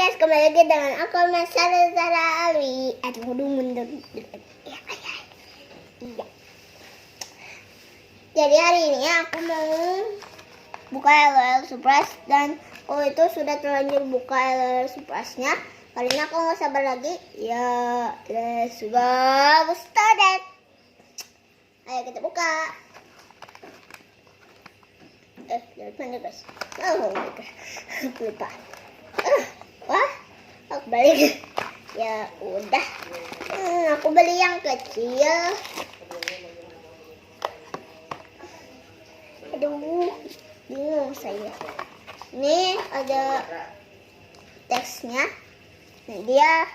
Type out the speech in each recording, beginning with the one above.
guys, kembali lagi dengan aku Zara Alwi. Aduh, mundur. Iya. Jadi hari ini aku mau buka LOL surprise dan aku itu sudah terlanjur buka LOL surprise-nya. Kali ini aku nggak sabar lagi. Ya, let's go start it. Ayo kita buka. Lihat mana guys? Oh my god, lupa. Wah, aku balik. Ya udah, aku beli yang kecil. Aduh, bingung saya. Ini ada teksnya. Ini dia.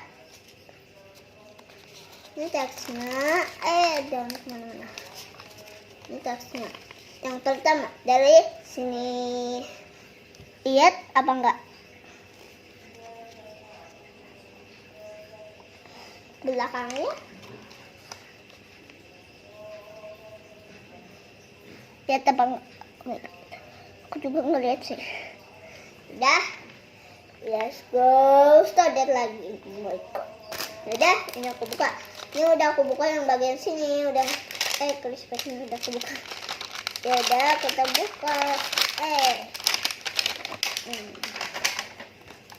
Ini teksnya. Jangan kemana-mana. Ini teksnya. Yang pertama dari sini. Lihat apa enggak? Belakangnya. Lihat apa enggak? Aku juga ngeliat sih. Udah. Let's go start it lagi. Oh my god. Udah, ini aku buka. Ini udah aku buka yang bagian sini. Udah. Krispesnya udah aku buka. Ya udah, kita buka.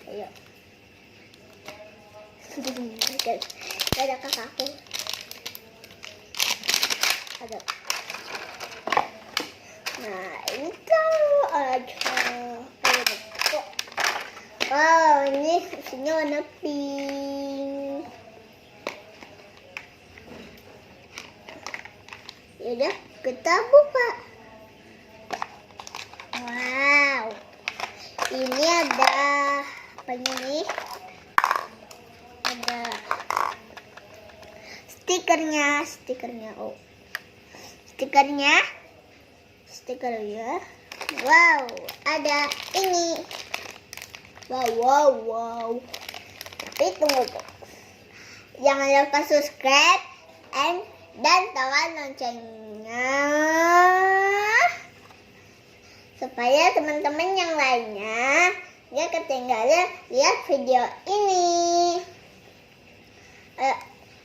Ayo. Ada kakakku. Ada. Nah, ini tahu aja. Wow, ini isinya warna pink. Yaudah, kita buka. Wow, ini ada apanya nih? Ada stikernya. Oh, stikernya. Wow, ada ini. Wow. Tapi tunggu. Jangan lupa subscribe dan tekan loncengnya supaya teman-teman yang lainnya gak ketinggalan lihat video ini.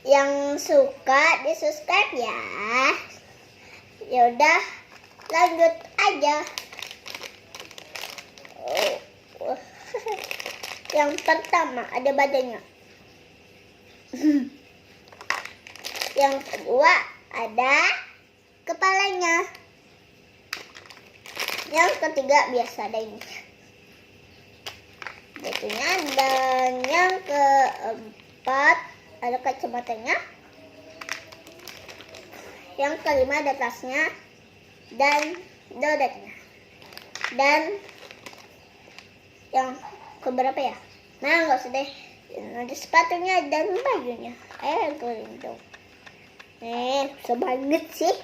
Yang suka di subscribe ya. Yaudah, lanjut aja. Yang pertama ada badannya. Yang kedua ada kepalanya. Yang ketiga biasa ada ini. Bajunya, dan yang keempat ada kacamatanya. Yang kelima ada tasnya dan dodotnya. Dan yang keberapa ya? Nah, nggak usah deh. Ada sepatunya dan bajunya. Gelindong. Susah banget sih.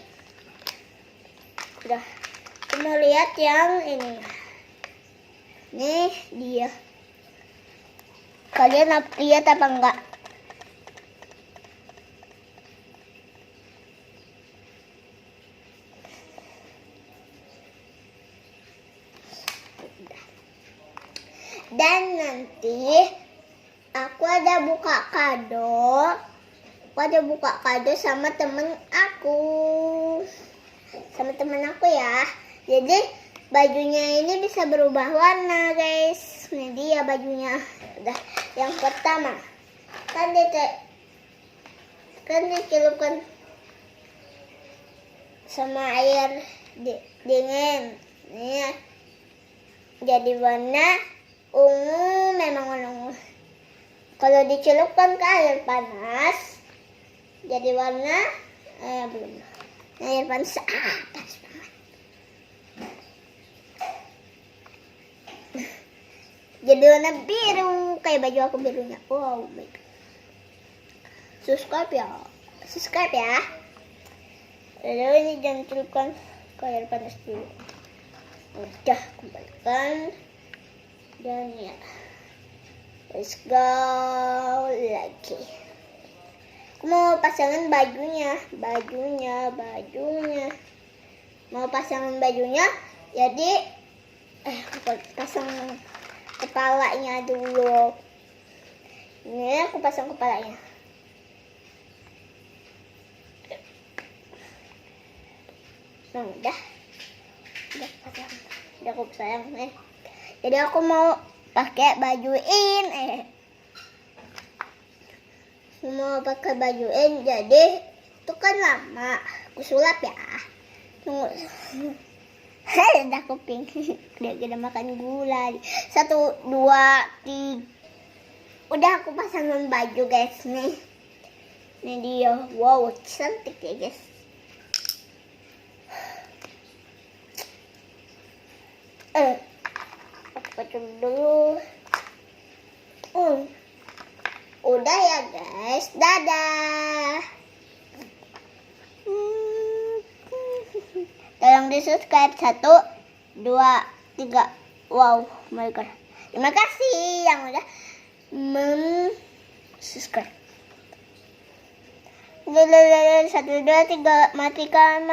Udah. Kita mau lihat yang ini. Nih dia. Kalian lihat apa enggak? Dan nanti aku ada buka kado. Sama temen aku. Ya. Jadi bajunya ini bisa berubah warna, guys. Ini dia bajunya. Udah. Yang pertama. Kan dicelupkan sama air dingin. Nih. Jadi warna ungu, memang warna ungu. Kalau dicelupkan ke air panas, jadi warna belum. Air panas panas banget. Jadi warna biru, kayak baju aku birunya. Wow, my god. Subscribe ya. Lalu ini jangan celupkan ke air panas dulu. Udah, kembalikan. Dan ya, let's go lagi. Aku mau pasangan bajunya. Mau pasangan bajunya. Jadi pasang kepalanya dulu. Ini aku pasang kepalanya. Nah, udah pasang. Udah aku pasang nih. Jadi aku mau pakai bajuin mau pakai bajuin, jadi itu kan lama. Aku sulap ya. Tunggu. Udah kuping. Udah makan gula. 1, 2, 3. Udah aku pasangin baju guys nih. Ini dia. Wow, cantik ya guys. Aku pakai dulu. Udah ya guys. Dadah. Tolong di subscribe 1, 2, 3. Wow, my god. Terima kasih yang udah subscribe. 1, 2, 3, matikan.